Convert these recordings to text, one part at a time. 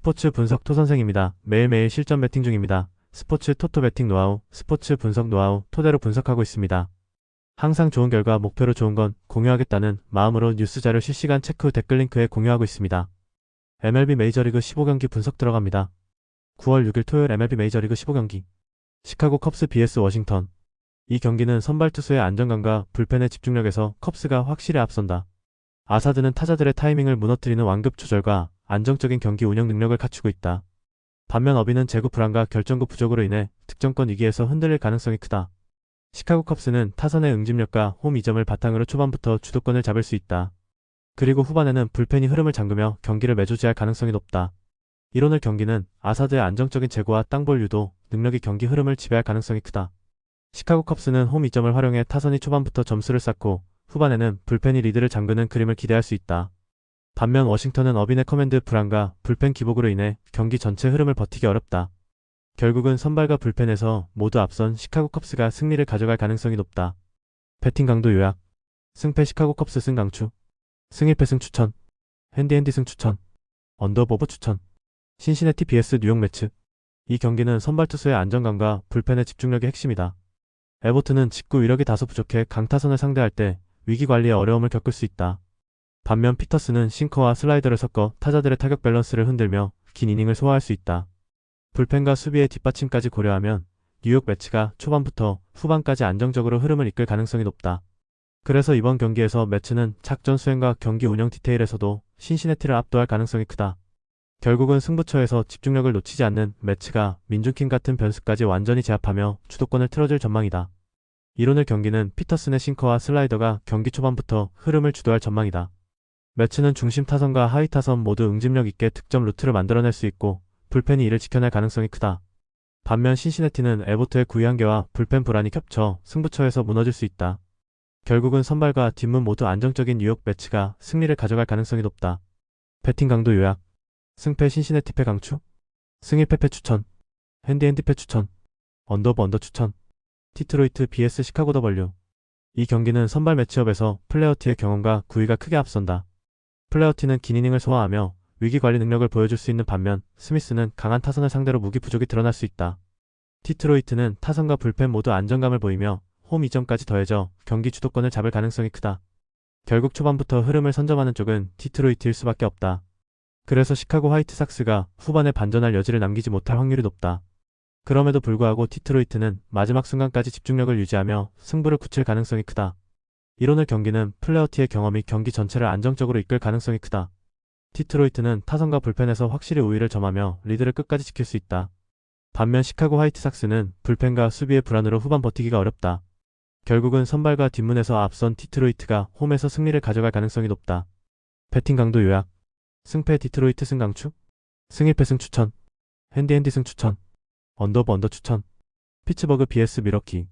스포츠 분석 토선생입니다. 매일매일 실전 배팅 중입니다. 스포츠 토토 배팅 노하우, 스포츠 분석 노하우 토대로 분석하고 있습니다. 항상 좋은 결과 목표로 좋은 건 공유하겠다는 마음으로 뉴스 자료 실시간 체크 후 댓글 링크에 공유하고 있습니다. MLB 메이저리그 15경기 분석 들어갑니다. 9월 6일 토요일 MLB 메이저리그 15경기 시카고 컵스 vs 워싱턴. 이 경기는 선발 투수의 안정감과 불펜의 집중력에서 컵스가 확실히 앞선다. 아사드는 타자들의 타이밍을 무너뜨리는 완급 조절과 안정적인 경기 운영 능력을 갖추고 있다. 반면 어비는 제구 불안과 결정구 부족으로 인해 득점권 위기에서 흔들릴 가능성이 크다. 시카고 컵스는 타선의 응집력과 홈 2점을 바탕으로 초반부터 주도권을 잡을 수 있다. 그리고 후반에는 불펜이 흐름을 잠그며 경기를 매조지할 가능성이 높다. 이로늘 경기는 아사드의 안정적인 제구와 땅볼 유도 능력이 경기 흐름을 지배할 가능성이 크다. 시카고 컵스는 홈 2점을 활용해 타선이 초반부터 점수를 쌓고 후반에는 불펜이 리드를 잠그는 그림을 기대할 수 있다. 반면 워싱턴은 어빈의 커맨드 불안과 불펜 기복으로 인해 경기 전체 흐름을 버티기 어렵다. 결국은 선발과 불펜에서 모두 앞선 시카고 컵스가 승리를 가져갈 가능성이 높다. 배팅 강도 요약. 승패 시카고 컵스 승 강추. 승 1패 승 추천. 핸디핸디 승 추천. 언더오버 추천. 신시내티 vs 뉴욕 매츠. 이 경기는 선발 투수의 안정감과 불펜의 집중력이 핵심이다. 에버튼은 직구 위력이 다소 부족해 강타선을 상대할 때 위기 관리에 어려움을 겪을 수 있다. 반면 피터스는 싱커와 슬라이더를 섞어 타자들의 타격 밸런스를 흔들며 긴 이닝을 소화할 수 있다. 불펜과 수비의 뒷받침까지 고려하면 뉴욕 매츠가 초반부터 후반까지 안정적으로 흐름을 이끌 가능성이 높다. 그래서 이번 경기에서 매츠는 작전 수행과 경기 운영 디테일에서도 신시내티를 압도할 가능성이 크다. 결국은 승부처에서 집중력을 놓치지 않는 매츠가 민준킹 같은 변수까지 완전히 제압하며 주도권을 틀어줄 전망이다. 이로늘 경기는 피터슨의 싱커와 슬라이더가 경기 초반부터 흐름을 주도할 전망이다. 매츠는 중심 타선과 하위 타선 모두 응집력 있게 득점 루트를 만들어낼 수 있고 불펜이 이를 지켜낼 가능성이 크다. 반면 신시내티는 에보트의 구위한계와 불펜 불안이 겹쳐 승부처에서 무너질 수 있다. 결국은 선발과 뒷문 모두 안정적인 뉴욕 매츠가 승리를 가져갈 가능성이 높다. 배팅 강도 요약. 승패 신시내티 패 강추. 승 1패 패 추천. 핸디핸디 패 추천. 언더오버 언더 추천. 디트로이트 vs 시카고 더블유. 이 경기는 선발 매치업에서 플레어티의 경험과 구위가 크게 앞선다. 플레어티는 긴 이닝을 소화하며 위기 관리 능력을 보여줄 수 있는 반면 스미스는 강한 타선을 상대로 무기 부족이 드러날 수 있다. 디트로이트는 타선과 불펜 모두 안정감을 보이며 홈 2점까지 더해져 경기 주도권을 잡을 가능성이 크다. 결국 초반부터 흐름을 선점하는 쪽은 디트로이트일 수밖에 없다. 그래서 시카고 화이트삭스가 후반에 반전할 여지를 남기지 못할 확률이 높다. 그럼에도 불구하고 디트로이트는 마지막 순간까지 집중력을 유지하며 승부를 굳힐 가능성이 크다. 이로늘 경기는 플레어티의 경험이 경기 전체를 안정적으로 이끌 가능성이 크다. 디트로이트는 타선과 불펜에서 확실히 우위를 점하며 리드를 끝까지 지킬 수 있다. 반면 시카고 화이트삭스는 불펜과 수비의 불안으로 후반 버티기가 어렵다. 결국은 선발과 뒷문에서 앞선 디트로이트가 홈에서 승리를 가져갈 가능성이 높다. 배팅 강도 요약. 승패 디트로이트 승 강추. 승 1패 승 추천. 핸디핸디 승 추천. 언더오버 언더 추천. 피츠버그 vs 미러키.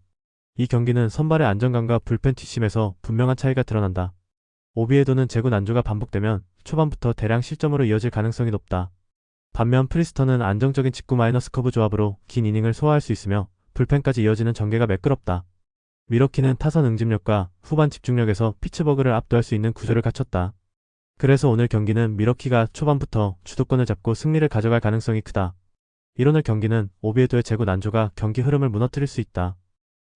이 경기는 선발의 안정감과 불펜 뒷심에서 분명한 차이가 드러난다. 오비에도는 제구 난조가 반복되면 초반부터 대량 실점으로 이어질 가능성이 높다. 반면 프리스턴은 안정적인 직구 마이너스 커브 조합으로 긴 이닝을 소화할 수 있으며 불펜까지 이어지는 전개가 매끄럽다. 미러키는 타선 응집력과 후반 집중력에서 피츠버그를 압도할 수 있는 구조를 갖췄다. 그래서 오늘 경기는 미러키가 초반부터 주도권을 잡고 승리를 가져갈 가능성이 크다. 이로늘 경기는 오비에도의 제구 난조가 경기 흐름을 무너뜨릴 수 있다.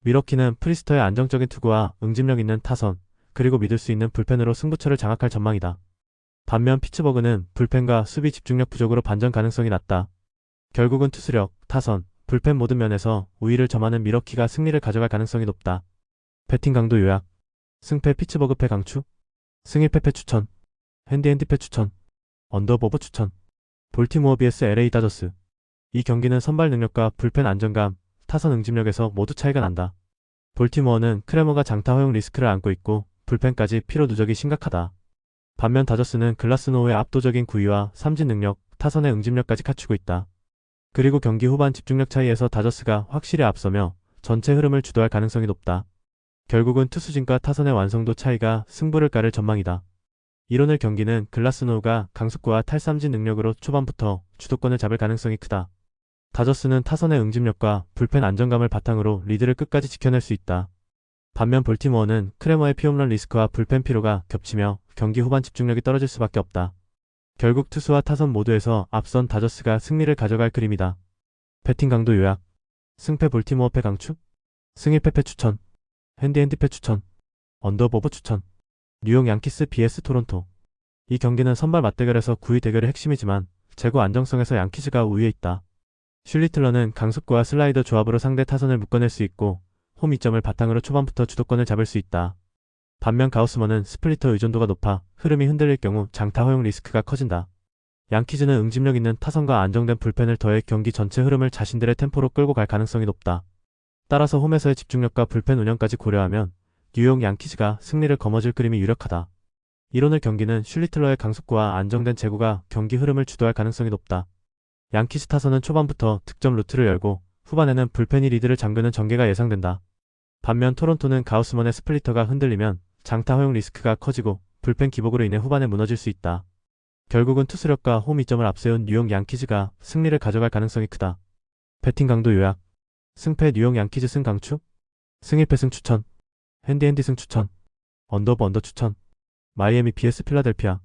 미러키는 프리스터의 안정적인 투구와 응집력 있는 타선, 그리고 믿을 수 있는 불펜으로 승부처를 장악할 전망이다. 반면 피츠버그는 불펜과 수비 집중력 부족으로 반전 가능성이 낮다. 결국은 투수력, 타선, 불펜 모든 면에서 우위를 점하는 미러키가 승리를 가져갈 가능성이 높다. 배팅 강도 요약. 승패 피츠버그 패 강추. 승 1패 패 추천. 핸디핸디 패 추천. 언더오버 추천. 볼티모어 vs LA 다저스. 이 경기는 선발 능력과 불펜 안정감, 타선 응집력에서 모두 차이가 난다. 볼티모어는 크레머가 장타 허용 리스크를 안고 있고 불펜까지 피로 누적이 심각하다. 반면 다저스는 글라스노우의 압도적인 구위와 삼진 능력, 타선의 응집력까지 갖추고 있다. 그리고 경기 후반 집중력 차이에서 다저스가 확실히 앞서며 전체 흐름을 주도할 가능성이 높다. 결국은 투수진과 타선의 완성도 차이가 승부를 가를 전망이다. 이로늘 경기는 글라스노우가 강속구와 탈삼진 능력으로 초반부터 주도권을 잡을 가능성이 크다. 다저스는 타선의 응집력과 불펜 안정감을 바탕으로 리드를 끝까지 지켜낼 수 있다. 반면 볼티모어는 크레머의 피홈런 리스크와 불펜 피로가 겹치며 경기 후반 집중력이 떨어질 수밖에 없다. 결국 투수와 타선 모두에서 앞선 다저스가 승리를 가져갈 그림이다. 배팅 강도 요약. 승패 볼티모어 패 강추. 승일 패 추천. 핸디핸디 패 추천. 언더오버 추천. 뉴욕 양키스 vs 토론토. 이 경기는 선발 맞대결에서 9위 대결의 핵심이지만 제구 안정성에서 양키즈가 우위에 있다. 슐리틀러는 강속구와 슬라이더 조합으로 상대 타선을 묶어낼 수 있고 홈 이점을 바탕으로 초반부터 주도권을 잡을 수 있다. 반면 가우스먼은 스플리터 의존도가 높아 흐름이 흔들릴 경우 장타 허용 리스크가 커진다. 양키즈는 응집력 있는 타선과 안정된 불펜을 더해 경기 전체 흐름을 자신들의 템포로 끌고 갈 가능성이 높다. 따라서 홈에서의 집중력과 불펜 운영까지 고려하면 뉴욕 양키즈가 승리를 거머쥘 그림이 유력하다. 이론을 경기는 슐리틀러의 강속구와 안정된 제구가 경기 흐름을 주도할 가능성이 높다. 양키즈 타선은 초반부터 득점 루트를 열고 후반에는 불펜이 리드를 잠그는 전개가 예상된다. 반면 토론토는 가우스먼의 스플리터가 흔들리면 장타 허용 리스크가 커지고 불펜 기복으로 인해 후반에 무너질 수 있다. 결국은 투수력과 홈 이점을 앞세운 뉴욕 양키즈가 승리를 가져갈 가능성이 크다. 배팅 강도 요약. 승패 뉴욕 양키즈 승 강추. 승일패 승 추천. 핸디핸디 승 추천. 언더오버 언더 추천. 마이애미 vs 필라델피아.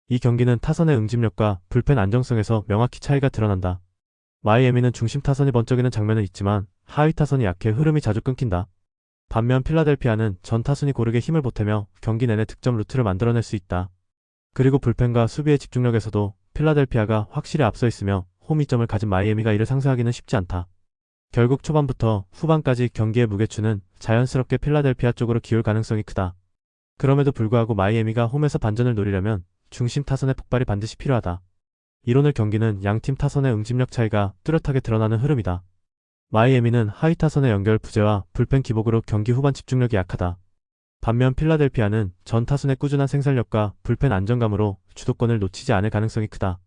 이 경기는 타선의 응집력과 불펜 안정성에서 명확히 차이가 드러난다. 마이애미는 중심 타선이 번쩍이는 장면은 있지만 하위 타선이 약해 흐름이 자주 끊긴다. 반면 필라델피아는 전 타선이 고르게 힘을 보태며 경기 내내 득점 루트를 만들어낼 수 있다. 그리고 불펜과 수비의 집중력에서도 필라델피아가 확실히 앞서 있으며 홈 이점을 가진 마이애미가 이를 상쇄하기는 쉽지 않다. 결국 초반부터 후반까지 경기의 무게추는 자연스럽게 필라델피아 쪽으로 기울 가능성이 크다. 그럼에도 불구하고 마이애미가 홈에서 반전을 노리려면 중심 타선의 폭발이 반드시 필요하다. 이론을 경기는 양팀 타선의 응집력 차이가 뚜렷하게 드러나는 흐름이다. 마이애미는 하위 타선의 연결 부재와 불펜 기복으로 경기 후반 집중력이 약하다. 반면 필라델피아는 전 타선의 꾸준한 생산력과 불펜 안정감으로 주도권을 놓치지 않을 가능성이 크다.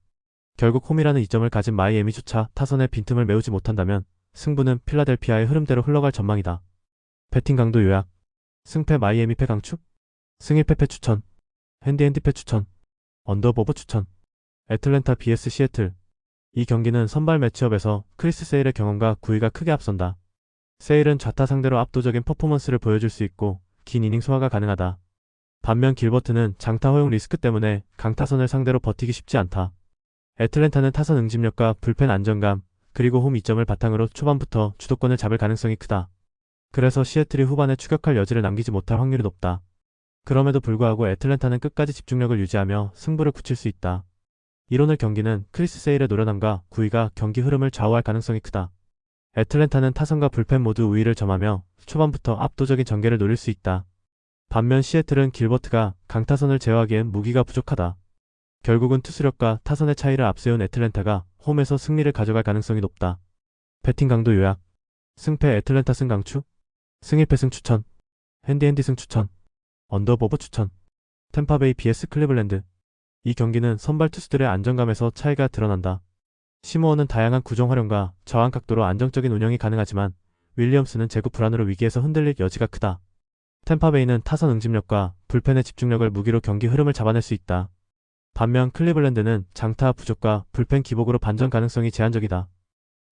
결국 홈이라는 이점을 가진 마이애미조차 타선의 빈틈을 메우지 못한다면 승부는 필라델피아의 흐름대로 흘러갈 전망이다. 배팅 강도 요약. 승패 마이애미 패 강추. 승일패 패 추천. 핸디핸디 패 추천. 언더오버 추천. 애틀랜타 vs 시애틀. 이 경기는 선발 매치업에서 크리스 세일의 경험과 구위가 크게 앞선다. 세일은 좌타 상대로 압도적인 퍼포먼스를 보여줄 수 있고 긴 이닝 소화가 가능하다. 반면 길버트는 장타 허용 리스크 때문에 강타선을 상대로 버티기 쉽지 않다. 애틀랜타는 타선 응집력과 불펜 안정감, 그리고 홈 이점을 바탕으로 초반부터 주도권을 잡을 가능성이 크다. 그래서 시애틀이 후반에 추격할 여지를 남기지 못할 확률이 높다. 그럼에도 불구하고 애틀랜타는 끝까지 집중력을 유지하며 승부를 굳힐 수 있다. 이론을 경기는 크리스 세일의 노련함과 구위가 경기 흐름을 좌우할 가능성이 크다. 애틀랜타는 타선과 불펜 모두 우위를 점하며 초반부터 압도적인 전개를 노릴 수 있다. 반면 시애틀은 길버트가 강타선을 제어하기엔 무기가 부족하다. 결국은 투수력과 타선의 차이를 앞세운 애틀랜타가 홈에서 승리를 가져갈 가능성이 높다. 배팅 강도 요약. 승패 애틀랜타 승 강추. 승일패 승 추천. 핸디핸디 승 추천. 언더오버 추천. 템파베이 vs 클리블랜드. 이 경기는 선발 투수들의 안정감에서 차이가 드러난다. 시모어는 다양한 구종 활용과 저항 각도로 안정적인 운영이 가능하지만 윌리엄스는 제구 불안으로 위기에서 흔들릴 여지가 크다. 템파베이는 타선 응집력과 불펜의 집중력을 무기로 경기 흐름을 잡아낼 수 있다. 반면 클리블랜드는 장타 부족과 불펜 기복으로 반전 가능성이 제한적이다.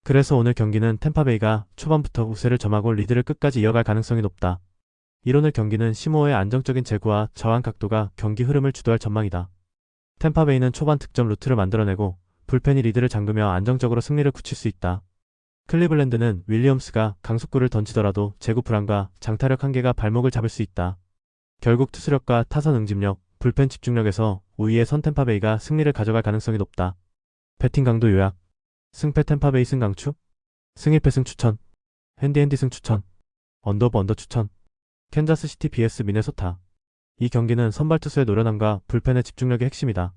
그래서 오늘 경기는 템파베이가 초반부터 우세를 점하고 리드를 끝까지 이어갈 가능성이 높다. 이론을 경기는 시모어의 안정적인 제구와 저항 각도가 경기 흐름을 주도할 전망이다. 템파베이는 초반 득점 루트를 만들어내고 불펜이 리드를 잠그며 안정적으로 승리를 굳힐 수 있다. 클리블랜드는 윌리엄스가 강속구를 던지더라도 제구 불안과 장타력 한계가 발목을 잡을 수 있다. 결국 투수력과 타선 응집력, 불펜 집중력에서 우위에 선 템파베이가 승리를 가져갈 가능성이 높다. 배팅 강도 요약. 승패 템파베이 승 강추. 승일패 승 추천. 핸디핸디 승 추천. 언더오버 언더 추천. 캔자스시티 vs 미네소타. 이 경기는 선발 투수의 노련함과 불펜의 집중력의 핵심이다.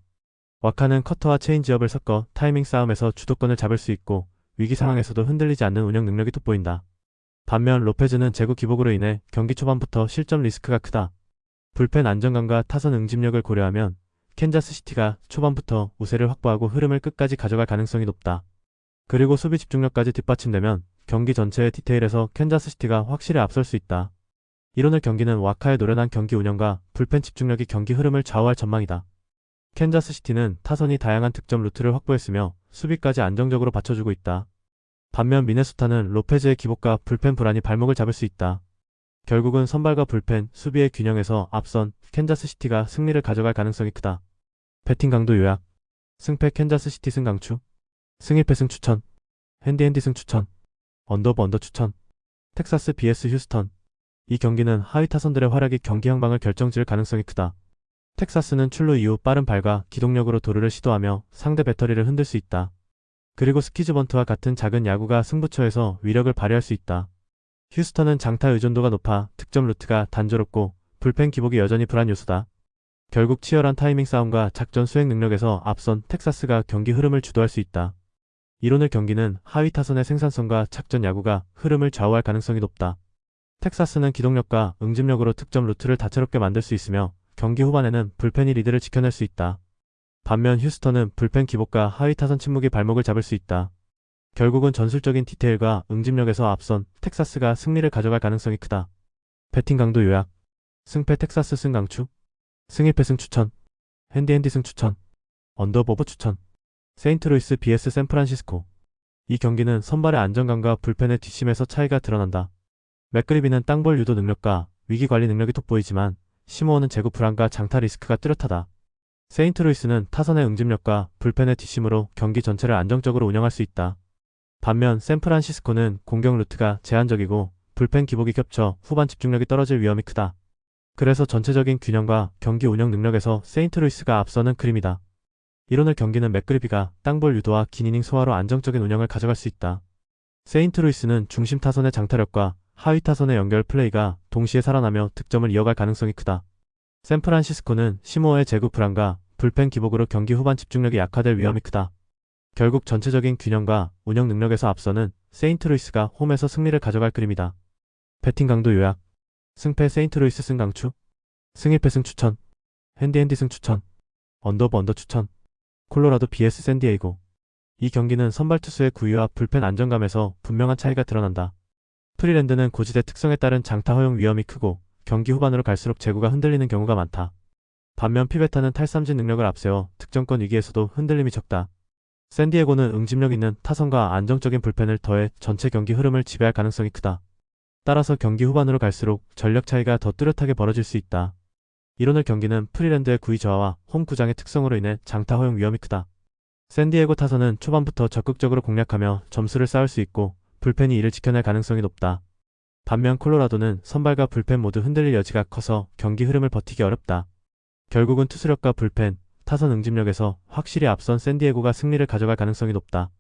와카는 커터와 체인지업을 섞어 타이밍 싸움에서 주도권을 잡을 수 있고 위기 상황에서도 흔들리지 않는 운영 능력이 돋보인다. 반면 로페즈는 제구 기복으로 인해 경기 초반부터 실점 리스크가 크다. 불펜 안정감과 타선 응집력을 고려하면 캔자스시티가 초반부터 우세를 확보하고 흐름을 끝까지 가져갈 가능성이 높다. 그리고 수비 집중력까지 뒷받침되면 경기 전체의 디테일에서 캔자스시티가 확실히 앞설 수 있다. 이론을 경기는 와카의 노련한 경기 운영과 불펜 집중력이 경기 흐름을 좌우할 전망이다. 캔자스시티는 타선이 다양한 득점 루트를 확보했으며 수비까지 안정적으로 받쳐주고 있다. 반면 미네소타는 로페즈의 기복과 불펜 불안이 발목을 잡을 수 있다. 결국은 선발과 불펜, 수비의 균형에서 앞선 캔자스시티가 승리를 가져갈 가능성이 크다. 배팅 강도 요약. 승패 캔자스시티 승 강추. 승 1패 승 추천. 핸디 승 추천. 언더 추천. 텍사스 vs 휴스턴. 이 경기는 하위 타선들의 활약이 경기 향방을 결정지을 가능성이 크다. 텍사스는 출루 이후 빠른 발과 기동력으로 도루를 시도하며 상대 배터리를 흔들 수 있다. 그리고 스키즈 번트와 같은 작은 야구가 승부처에서 위력을 발휘할 수 있다. 휴스턴은 장타 의존도가 높아 득점 루트가 단조롭고 불펜 기복이 여전히 불안 요소다. 결국 치열한 타이밍 싸움과 작전 수행 능력에서 앞선 텍사스가 경기 흐름을 주도할 수 있다. 이론을 경기는 하위 타선의 생산성과 작전 야구가 흐름을 좌우할 가능성이 높다. 텍사스는 기동력과 응집력으로 득점 루트를 다채롭게 만들 수 있으며 경기 후반에는 불펜이 리드를 지켜낼 수 있다. 반면 휴스턴은 불펜 기복과 하위 타선 침묵이 발목을 잡을 수 있다. 결국은 전술적인 디테일과 응집력에서 앞선 텍사스가 승리를 가져갈 가능성이 크다. 배팅 강도 요약. 승패 텍사스 승 강추. 승 1패 승 추천. 핸디 승 추천. 언더 추천. 세인트루이스 vs 샌프란시스코. 이 경기는 선발의 안정감과 불펜의 뒷심에서 차이가 드러난다. 맥그리비는 땅볼 유도 능력과 위기관리 능력이 돋보이지만 시모어는 제구 불안과 장타 리스크가 뚜렷하다. 세인트루이스는 타선의 응집력과 불펜의 뒷심으로 경기 전체를 안정적으로 운영할 수 있다. 반면 샌프란시스코는 공격 루트가 제한적이고 불펜 기복이 겹쳐 후반 집중력이 떨어질 위험이 크다. 그래서 전체적인 균형과 경기 운영 능력에서 세인트루이스가 앞서는 그림이다. 이론을 경기는 맥그리비가 땅볼 유도와 긴 이닝 소화로 안정적인 운영을 가져갈 수 있다. 세인트루이스는 중심 타선의 장타력과 하위 타선의 연결 플레이가 동시에 살아나며 득점을 이어갈 가능성이 크다. 샌프란시스코는 시모어의 제구 불안과 불펜 기복으로 경기 후반 집중력이 약화될 위험이 크다. 결국 전체적인 균형과 운영 능력에서 앞서는 세인트루이스가 홈에서 승리를 가져갈 그림이다. 배팅 강도 요약. 승패 세인트루이스 승 강추. 승 1패 승 추천. 핸디 승 추천. 언더 추천. 콜로라도 vs 샌디에이고. 이 경기는 선발 투수의 구위와 불펜 안정감에서 분명한 차이가 드러난다. 프리랜드는 고지대 특성에 따른 장타 허용 위험이 크고 경기 후반으로 갈수록 제구가 흔들리는 경우가 많다. 반면 피베타는 탈삼진 능력을 앞세워 득점권 위기에서도 흔들림이 적다. 샌디에고는 응집력 있는 타선과 안정적인 불펜을 더해 전체 경기 흐름을 지배할 가능성이 크다. 따라서 경기 후반으로 갈수록 전력 차이가 더 뚜렷하게 벌어질 수 있다. 이론을 경기는 프리랜드의 구위 저하와 홈 구장의 특성으로 인해 장타 허용 위험이 크다. 샌디에고 타선은 초반부터 적극적으로 공략하며 점수를 쌓을 수 있고 불펜이 이를 지켜낼 가능성이 높다. 반면 콜로라도는 선발과 불펜 모두 흔들릴 여지가 커서 경기 흐름을 버티기 어렵다. 결국은 투수력과 불펜, 타선 응집력에서 확실히 앞선 샌디에고가 승리를 가져갈 가능성이 높다.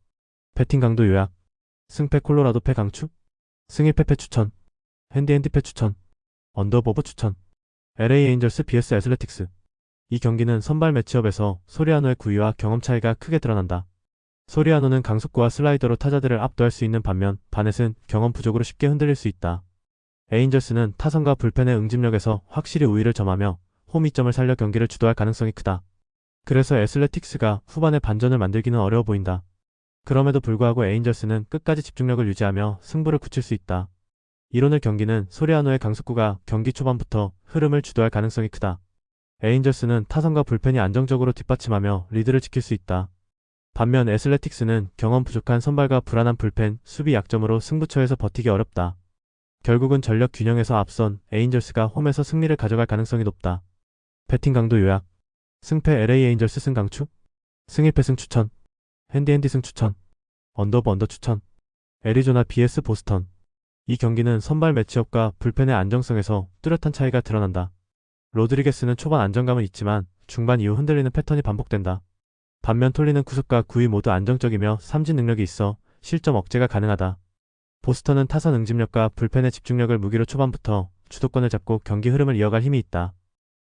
배팅 강도 요약. 승패 콜로라도 패 강추. 승 1패 추천. 핸디 패 추천. 언더 추천. LA 에인절스 vs 애슬레틱스. 이 경기는 선발 매치업에서 소리아노의 구위와 경험 차이가 크게 드러난다. 소리아노는 강속구와 슬라이더로 타자들을 압도할 수 있는 반면 바넷은 경험 부족으로 쉽게 흔들릴 수 있다. 에인절스는 타선과 불펜의 응집력에서 확실히 우위를 점하며 홈 이점을 살려 경기를 주도할 가능성이 크다. 그래서 애슬레틱스가 후반에 반전을 만들기는 어려워 보인다. 그럼에도 불구하고 에인절스는 끝까지 집중력을 유지하며 승부를 굳힐 수 있다. 이론을 경기는 소리아노의 강속구가 경기 초반부터 흐름을 주도할 가능성이 크다. 에인절스는 타선과 불펜이 안정적으로 뒷받침하며 리드를 지킬 수 있다. 반면 애슬레틱스는 경험 부족한 선발과 불안한 불펜, 수비 약점으로 승부처에서 버티기 어렵다. 결국은 전력 균형에서 앞선 에인절스가 홈에서 승리를 가져갈 가능성이 높다. 배팅 강도 요약. 승패 LA 에인절스 승 강추. 승 1패 승 추천. 핸디 승 추천. 언더 추천. 애리조나 vs 보스턴. 이 경기는 선발 매치업과 불펜의 안정성에서 뚜렷한 차이가 드러난다. 로드리게스는 초반 안정감은 있지만 중반 이후 흔들리는 패턴이 반복된다. 반면 톨리는 구속과 구위 모두 안정적이며 삼진 능력이 있어 실점 억제가 가능하다. 보스턴은 타선 응집력과 불펜의 집중력을 무기로 초반부터 주도권을 잡고 경기 흐름을 이어갈 힘이 있다.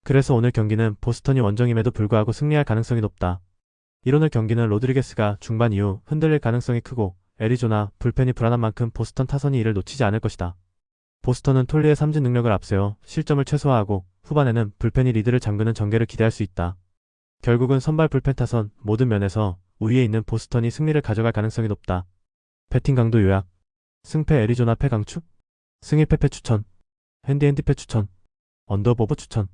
그래서 오늘 경기는 보스턴이 원정임에도 불구하고 승리할 가능성이 높다. 이론을 경기는 로드리게스가 중반 이후 흔들릴 가능성이 크고 애리조나 불펜이 불안한 만큼 보스턴 타선이 이를 놓치지 않을 것이다. 보스턴은 톨리의 삼진 능력을 앞세워 실점을 최소화하고 후반에는 불펜이 리드를 잠그는 전개를 기대할 수 있다. 결국은 선발 불펜 타선 모든 면에서 우위에 있는 보스턴이 승리를 가져갈 가능성이 높다. 배팅 강도 요약. 승패 애리조나 패 강추. 승 1패 추천. 핸디 패 추천. 언더 추천.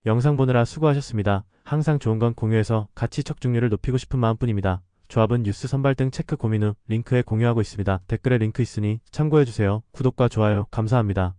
영상 보느라 수고하셨습니다. 항상 좋은 건 공유해서 같이 척중률을 높이고 싶은 마음뿐입니다. 조합은 뉴스 선발 등 체크 고민 후 링크에 공유하고 있습니다. 댓글에 링크 있으니 참고해주세요. 구독과 좋아요 감사합니다.